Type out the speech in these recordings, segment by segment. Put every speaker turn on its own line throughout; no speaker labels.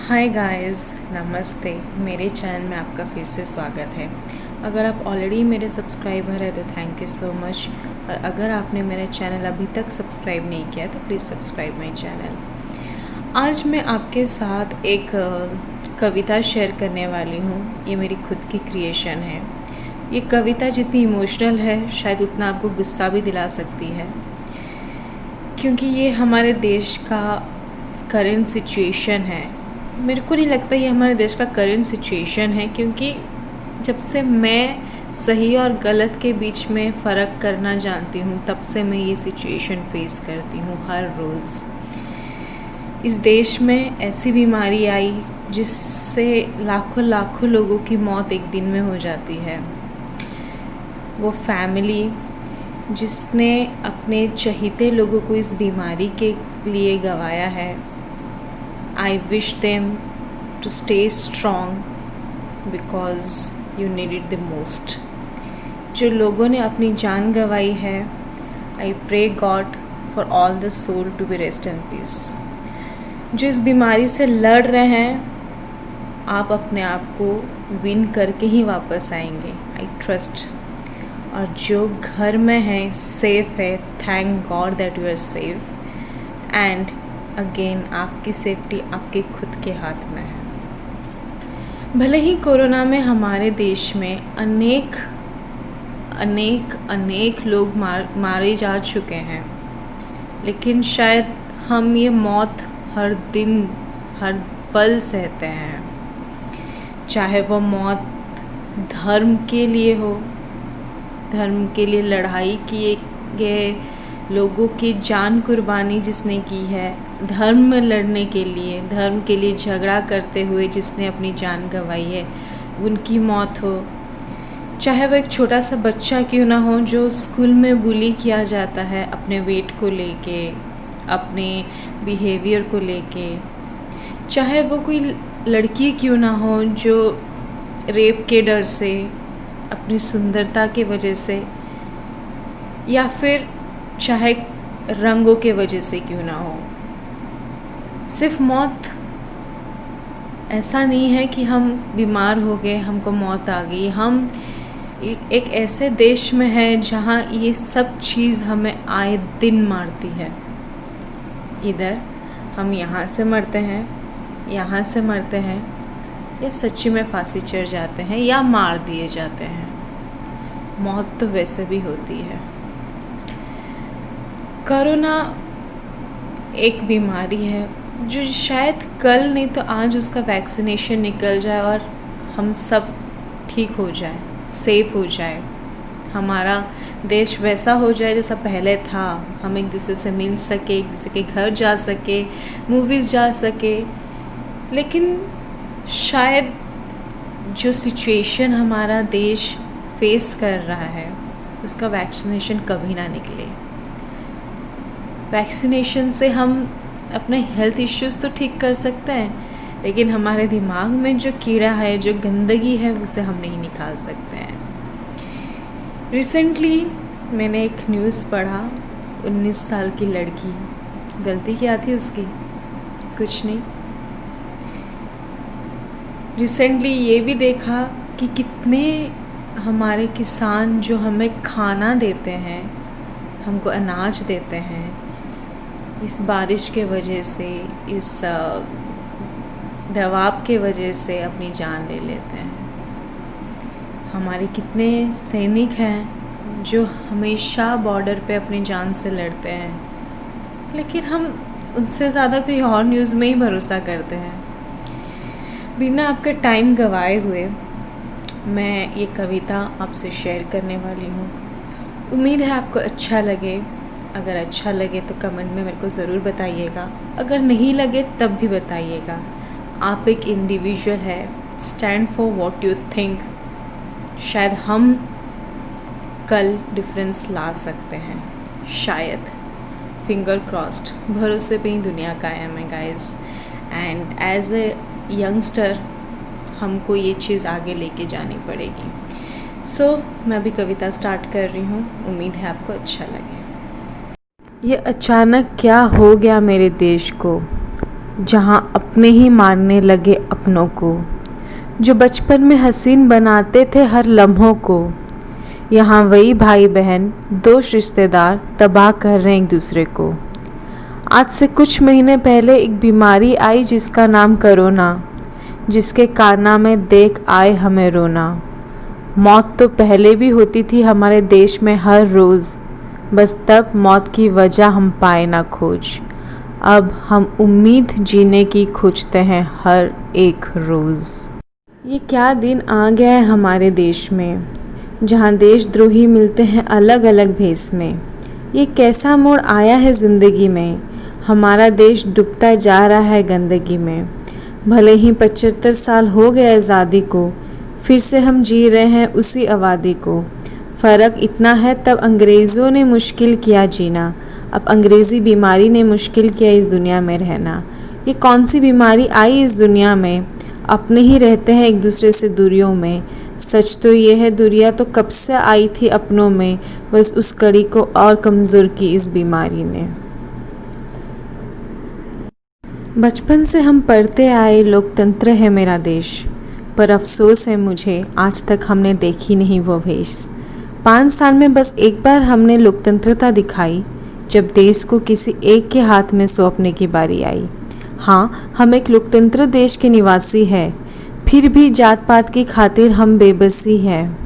Hi guys, नमस्ते। मेरे channel में आपका फिर से स्वागत है। अगर आप ऑलरेडी मेरे सब्सक्राइबर हैं तो थैंक यू सो मच, और अगर आपने मेरा चैनल अभी तक सब्सक्राइब नहीं किया तो प्लीज़ सब्सक्राइब माई चैनल। आज मैं आपके साथ एक कविता शेयर करने वाली हूँ। ये मेरी खुद की क्रिएशन है। ये कविता जितनी इमोशनल है शायद उतना आपको गुस्सा भी दिला सकती है, क्योंकि ये हमारे देश का करंट सिचुएशन है। मेरे को नहीं लगता ये हमारे देश का करंट सिचुएशन है, क्योंकि जब से मैं सही और गलत के बीच में फ़र्क करना जानती हूँ तब से मैं ये सिचुएशन फेस करती हूँ हर रोज़। इस देश में ऐसी बीमारी आई जिससे लाखों लाखों लोगों की मौत एक दिन में हो जाती है। वो फैमिली जिसने अपने चहीते लोगों को इस बीमारी के लिए गंवाया है, I wish them to stay strong because you need it the most. जो लोगों ने अपनी जान गंवाई है, I pray God for all the soul to be rest in peace. जो इस बीमारी से लड़ रहे हैं, आप अपने आप को विन करके ही वापस आएंगे, I trust. और जो घर में है, सेफ है, thank god that you are safe. And again आपकी सेफ्टी आपके खुद के हाथ में है। भले ही कोरोना में हमारे देश में अनेक लोग मारे जा चुके हैं, लेकिन शायद हम ये मौत हर दिन हर पल सहते हैं। चाहे वो मौत धर्म के लिए हो, धर्म के लिए लड़ाई किए गए लोगों की जान कुर्बानी जिसने की है, धर्म में लड़ने के लिए, धर्म के लिए झगड़ा करते हुए जिसने अपनी जान गंवाई है, उनकी मौत हो। चाहे वो एक छोटा सा बच्चा क्यों ना हो जो स्कूल में बुली किया जाता है अपने वेट को लेके, अपने बिहेवियर को लेके। चाहे वो कोई लड़की क्यों ना हो जो रेप के डर से, अपनी सुंदरता के वजह से, या फिर चाहे रंगों के वजह से क्यों ना हो। सिर्फ मौत ऐसा नहीं है कि हम बीमार हो गए, हमको मौत आ गई। हम एक ऐसे देश में है जहाँ ये सब चीज़ हमें आए दिन मारती है। इधर हम यहाँ से मरते हैं, यहाँ से मरते हैं, या सच्ची में फांसी चढ़ जाते हैं या मार दिए जाते हैं। मौत तो वैसे भी होती है। कोरोना एक बीमारी है जो शायद कल नहीं तो आज उसका वैक्सीनेशन निकल जाए और हम सब ठीक हो जाए, सेफ हो जाए, हमारा देश वैसा हो जाए जैसा पहले था। हम एक दूसरे से मिल सके, एक दूसरे के घर जा सके, मूवीज़ जा सके। लेकिन शायद जो सिचुएशन हमारा देश फेस कर रहा है उसका वैक्सीनेशन कभी ना निकले। वैक्सीनेशन से हम अपने हेल्थ इश्यूज़ तो ठीक कर सकते हैं, लेकिन हमारे दिमाग में जो कीड़ा है, जो गंदगी है, उसे हम नहीं निकाल सकते हैं। रिसेंटली मैंने एक न्यूज़ पढ़ा, 19 साल की लड़की, गलती क्या थी उसकी? कुछ नहीं। रिसेंटली ये भी देखा कि कितने हमारे किसान जो हमें खाना देते हैं, हमको अनाज देते हैं, इस बारिश के वजह से, इस दबाव के वजह से अपनी जान ले लेते हैं। हमारे कितने सैनिक हैं जो हमेशा बॉर्डर पे अपनी जान से लड़ते हैं, लेकिन हम उनसे ज़्यादा कोई और न्यूज़ में ही भरोसा करते हैं। बिना आपका टाइम गंवाए हुए मैं ये कविता आपसे शेयर करने वाली हूँ। उम्मीद है आपको अच्छा लगे। अगर अच्छा लगे तो कमेंट में मेरे को ज़रूर बताइएगा, अगर नहीं लगे तब भी बताइएगा। आप एक इंडिविजुअल है, stand for what you think. शायद हम कल डिफरेंस ला सकते हैं, शायद। Finger crossed. भरोसे पे ही दुनिया कायम है guys. And as a youngster हमको ये चीज़ आगे लेके जानी पड़ेगी। सो मैं अभी कविता स्टार्ट कर रही हूँ। उम्मीद है आपको अच्छा लगे। ये अचानक क्या हो गया मेरे देश को, जहाँ अपने ही मारने लगे अपनों को, जो बचपन में हसीन बनाते थे हर लम्हों को। यहाँ वही भाई बहन दोस्त रिश्तेदार तबाह कर रहे हैं एक दूसरे को। आज से कुछ महीने पहले एक बीमारी आई जिसका नाम कोरोना, जिसके कारनामे देख आए हमें रोना। मौत तो पहले भी होती थी हमारे देश में हर रोज़, बस तब मौत की वजह हम पाए ना खोज। अब हम उम्मीद जीने की खोजते हैं हर एक रोज़। ये क्या दिन आ गया है हमारे देश में, जहाँ देशद्रोही मिलते हैं अलग अलग भेष में। ये कैसा मोड़ आया है ज़िंदगी में, हमारा देश डूबता जा रहा है गंदगी में। भले ही 75 साल हो गए आज़ादी को, फिर से हम जी रहे हैं उसी आबादी को। फ़र्क इतना है तब अंग्रेज़ों ने मुश्किल किया जीना, अब अंग्रेज़ी बीमारी ने मुश्किल किया इस दुनिया में रहना। ये कौन सी बीमारी आई इस दुनिया में, अपने ही रहते हैं एक दूसरे से दूरियों में। सच तो ये है दुनिया तो कब से आई थी अपनों में, बस उस कड़ी को और कमज़ोर की इस बीमारी ने। बचपन से हम पढ़ते आए लोकतंत्र है मेरा देश, पर अफसोस है मुझे आज तक हमने देखी नहीं वो भेष। 5 साल में बस एक बार हमने लोकतंत्रता दिखाई, जब देश को किसी एक के हाथ में सौंपने की बारी आई। हाँ, हम एक लोकतंत्र देश के निवासी हैं, फिर भी जात पात की खातिर हम बेबसी हैं।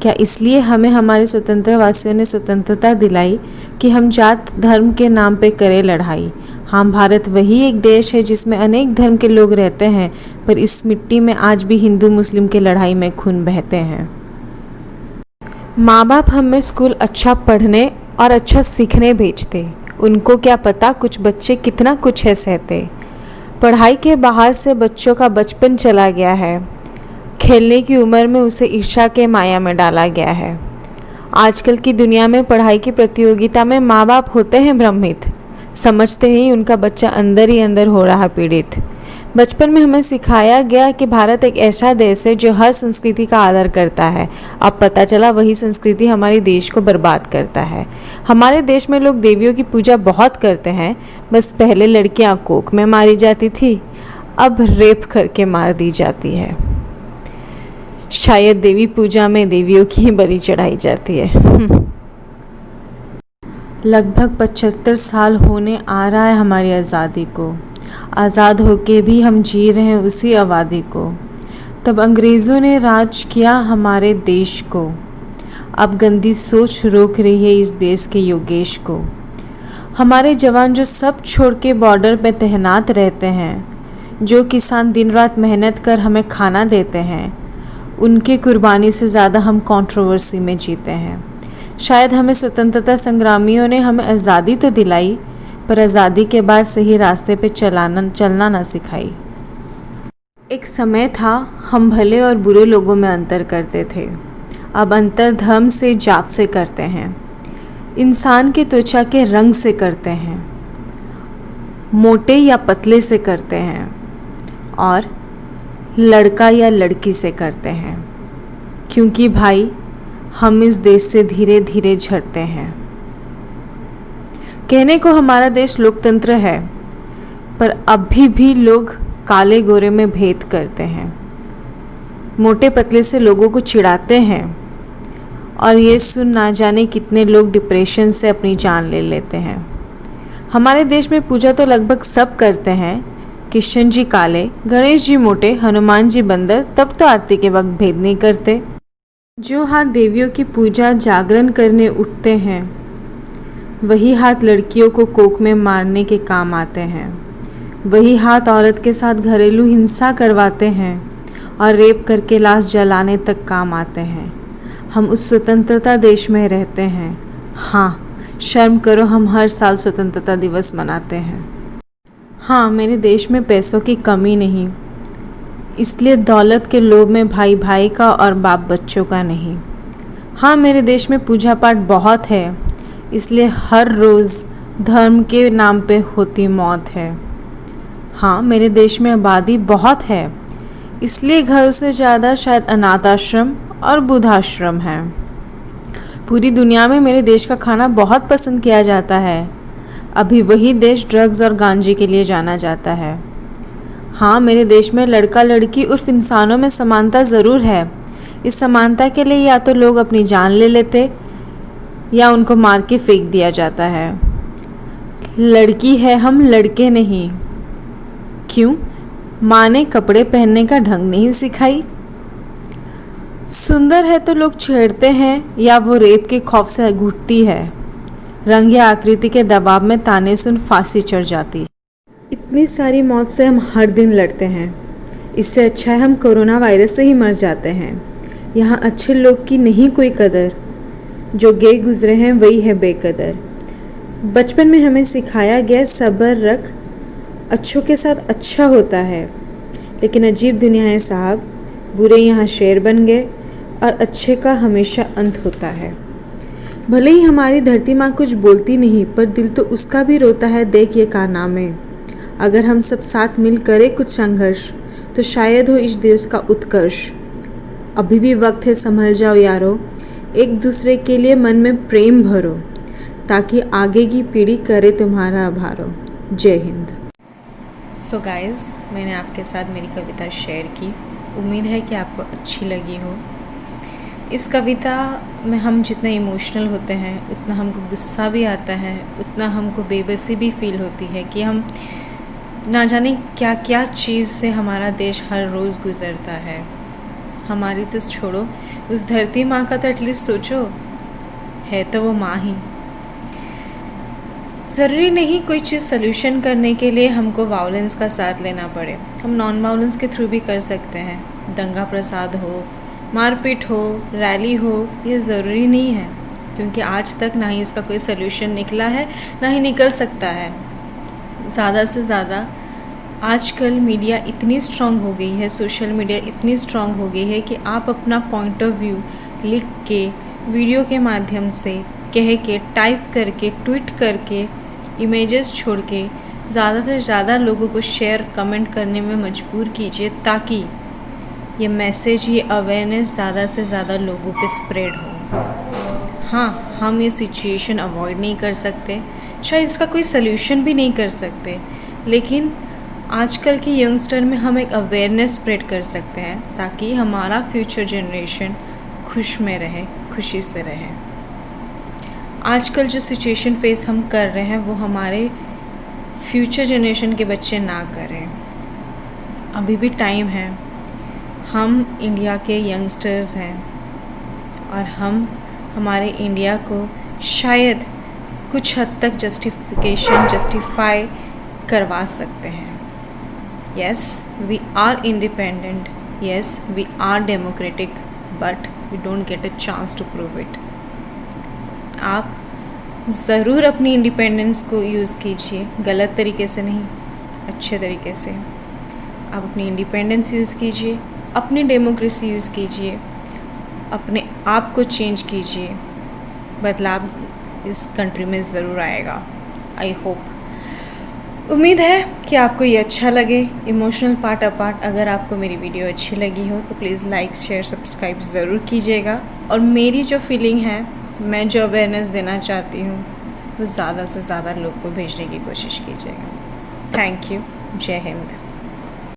क्या इसलिए हमें हमारे स्वतंत्रवासियों ने स्वतंत्रता दिलाई कि हम जात धर्म के नाम पे करें लड़ाई। हाँ, भारत वही एक देश है जिसमें अनेक धर्म के लोग रहते हैं, पर इस मिट्टी में आज भी हिंदू मुस्लिम के लड़ाई में खून बहते हैं। माँ बाप हमें स्कूल अच्छा पढ़ने और अच्छा सीखने भेजते, उनको क्या पता कुछ बच्चे कितना कुछ है सहते। पढ़ाई के बाहर से बच्चों का बचपन चला गया है, खेलने की उम्र में उसे ईर्ष्या के माया में डाला गया है। आजकल की दुनिया में पढ़ाई की प्रतियोगिता में माँ बाप होते हैं भ्रमित, समझते ही उनका बच्चा अंदर ही अंदर हो रहा पीड़ित। बचपन में हमें सिखाया गया कि भारत एक ऐसा देश है जो हर संस्कृति का आदर करता है। अब पता चला वही संस्कृति हमारे देश को बर्बाद करता है। हमारे देश में लोग देवियों की पूजा बहुत करते हैं, बस पहले लड़कियां कोख में मारी जाती थी, अब रेप करके मार दी जाती है। शायद देवी पूजा में देवियों की ही बलि चढ़ाई जाती है। लगभग 75 साल होने आ रहा है हमारी आज़ादी को, आज़ाद होके भी हम जी रहे हैं उसी आबादी को। तब अंग्रेज़ों ने राज किया हमारे देश को, अब गंदी सोच रोक रही है इस देश के योगेश को। हमारे जवान जो सब छोड़ के बॉर्डर पे तैनात रहते हैं, जो किसान दिन रात मेहनत कर हमें खाना देते हैं, उनके कुर्बानी से ज़्यादा हम कंट्रोवर्सी में जीते हैं। शायद हमें स्वतंत्रता संग्रामियों ने हमें आज़ादी तो दिलाई, पर आज़ादी के बाद सही रास्ते पे चलना ना सिखाई। एक समय था हम भले और बुरे लोगों में अंतर करते थे, अब अंतर धर्म से जात से करते हैं, इंसान के त्वचा के रंग से करते हैं, मोटे या पतले से करते हैं, और लड़का या लड़की से करते हैं। क्योंकि भाई हम इस देश से धीरे धीरे झड़ते हैं। कहने को हमारा देश लोकतंत्र है, पर अभी भी लोग काले गोरे में भेद करते हैं, मोटे पतले से लोगों को चिढ़ाते हैं, और ये सुन ना जाने कितने लोग डिप्रेशन से अपनी जान ले लेते हैं। हमारे देश में पूजा तो लगभग सब करते हैं, कृष्ण जी काले, गणेश जी मोटे, हनुमान जी बंदर, तब तो आरती के वक्त भेद नहीं करते। जो हाथ देवियों की पूजा जागरण करने उठते हैं, वही हाथ लड़कियों को कोख में मारने के काम आते हैं। वही हाथ औरत के साथ घरेलू हिंसा करवाते हैं और रेप करके लाश जलाने तक काम आते हैं। हम उस स्वतंत्रता देश में रहते हैं। हाँ, शर्म करो, हम हर साल स्वतंत्रता दिवस मनाते हैं। हाँ, मेरे देश में पैसों की कमी नहीं, इसलिए दौलत के लोभ में भाई भाई का और बाप बच्चों का नहीं। हाँ, मेरे देश में पूजा पाठ बहुत है, इसलिए हर रोज़ धर्म के नाम पे होती मौत है। हाँ, मेरे देश में आबादी बहुत है, इसलिए घर से ज़्यादा शायद अनाथ आश्रम और बुद्धाश्रम है। पूरी दुनिया में मेरे देश का खाना बहुत पसंद किया जाता है। अभी वही देश ड्रग्स और गांजे के लिए जाना जाता है। हाँ, मेरे देश में लड़का लड़की उर्फ इंसानों में समानता ज़रूर है। इस समानता के लिए या तो लोग अपनी जान ले लेते या उनको मार के फेंक दिया जाता है। लड़की है हम, लड़के नहीं। क्यों? माँ ने कपड़े पहनने का ढंग नहीं सिखाई? सुंदर है तो लोग छेड़ते हैं या वो रेप के खौफ से घुटती है? रंग या आकृति के दबाव में ताने सुन फांसी चढ़ जाती। इतनी सारी मौत से हम हर दिन लड़ते हैं। इससे अच्छा है हम कोरोना वायरस से ही मर जाते हैं। यहाँ अच्छे लोग की नहीं कोई कदर, जो गए गुजरे हैं वही है बेकदर। बचपन में हमें सिखाया गया सब्र रख, अच्छों के साथ अच्छा होता है। लेकिन अजीब दुनिया है साहब, बुरे यहाँ शेर बन गए और अच्छे का हमेशा अंत होता है। भले ही हमारी धरती माँ कुछ बोलती नहीं, पर दिल तो उसका भी रोता है। देख ये कारनामे, अगर हम सब साथ मिल करें कुछ संघर्ष, तो शायद हो इस देश का उत्कर्ष। अभी भी वक्त है, संभल जाओ यारो, एक दूसरे के लिए मन में प्रेम भरो, ताकि आगे की पीढ़ी करे तुम्हारा आभारो। जय हिंद। सो गाइस, मैंने आपके साथ मेरी कविता शेयर की। उम्मीद है कि आपको अच्छी लगी हो। इस कविता में हम जितना इमोशनल होते हैं, उतना हमको गुस्सा भी आता है, उतना हमको बेबसी भी फील होती है कि हम ना जाने क्या क्या चीज़ से हमारा देश हर रोज़ गुज़रता है। हमारी तो छोड़ो, उस धरती माँ का तो एटलीस्ट सोचो, है तो वो माँ ही। ज़रूरी नहीं कोई चीज़ सल्यूशन करने के लिए हमको वायलेंस का साथ लेना पड़े। हम नॉन वायलेंस के थ्रू भी कर सकते हैं। दंगा प्रसाद हो, मारपीट हो, रैली हो, ये ज़रूरी नहीं है, क्योंकि आज तक ना ही इसका कोई सल्यूशन निकला है, ना ही निकल सकता है। ज़्यादा से ज़्यादा आजकल मीडिया इतनी स्ट्रांग हो गई है, सोशल मीडिया इतनी स्ट्रांग हो गई है कि आप अपना पॉइंट ऑफ व्यू लिख के, वीडियो के माध्यम से, कह के, टाइप करके, ट्वीट करके, इमेजेस छोड़ के ज़्यादा से ज़्यादा लोगों को शेयर, कमेंट करने में मजबूर कीजिए, ताकि ये मैसेज, ये अवेयरनेस ज़्यादा से ज़्यादा लोगों पे स्प्रेड हो। हाँ, हम ये सिचुएशन अवॉइड नहीं कर सकते, शायद इसका कोई सल्यूशन भी नहीं कर सकते, लेकिन आजकल के यंगस्टर में हम एक अवेयरनेस स्प्रेड कर सकते हैं, ताकि हमारा फ्यूचर जनरेशन खुश में रहे, खुशी से रहे। आजकल जो सिचुएशन फेस हम कर रहे हैं वो हमारे फ्यूचर जनरेशन के बच्चे ना करें। अभी भी टाइम है। हम इंडिया के यंगस्टर्स हैं और हम हमारे इंडिया को शायद कुछ हद तक जस्टिफाई करवा सकते हैं। Yes, we are independent. Yes, we are democratic, but we don't get a chance to prove it. आप ज़रूर अपनी इंडिपेंडेंस को यूज़ कीजिए, गलत तरीके से नहीं, अच्छे तरीके से। आप अपनी इंडिपेंडेंस यूज़ कीजिए, अपनी डेमोक्रेसी यूज़ कीजिए, अपने आप को चेंज कीजिए। बदलाव इस कंट्री में ज़रूर आएगा। आई होप, उम्मीद है कि आपको ये अच्छा लगे। इमोशनल पार्ट अपार्ट, अगर आपको मेरी वीडियो अच्छी लगी हो तो प्लीज़ लाइक, शेयर, सब्सक्राइब ज़रूर कीजिएगा। और मेरी जो फीलिंग है, मैं जो अवेयरनेस देना चाहती हूँ, वो ज़्यादा से ज़्यादा लोग को भेजने की कोशिश कीजिएगा। Thank you. जय हिंद।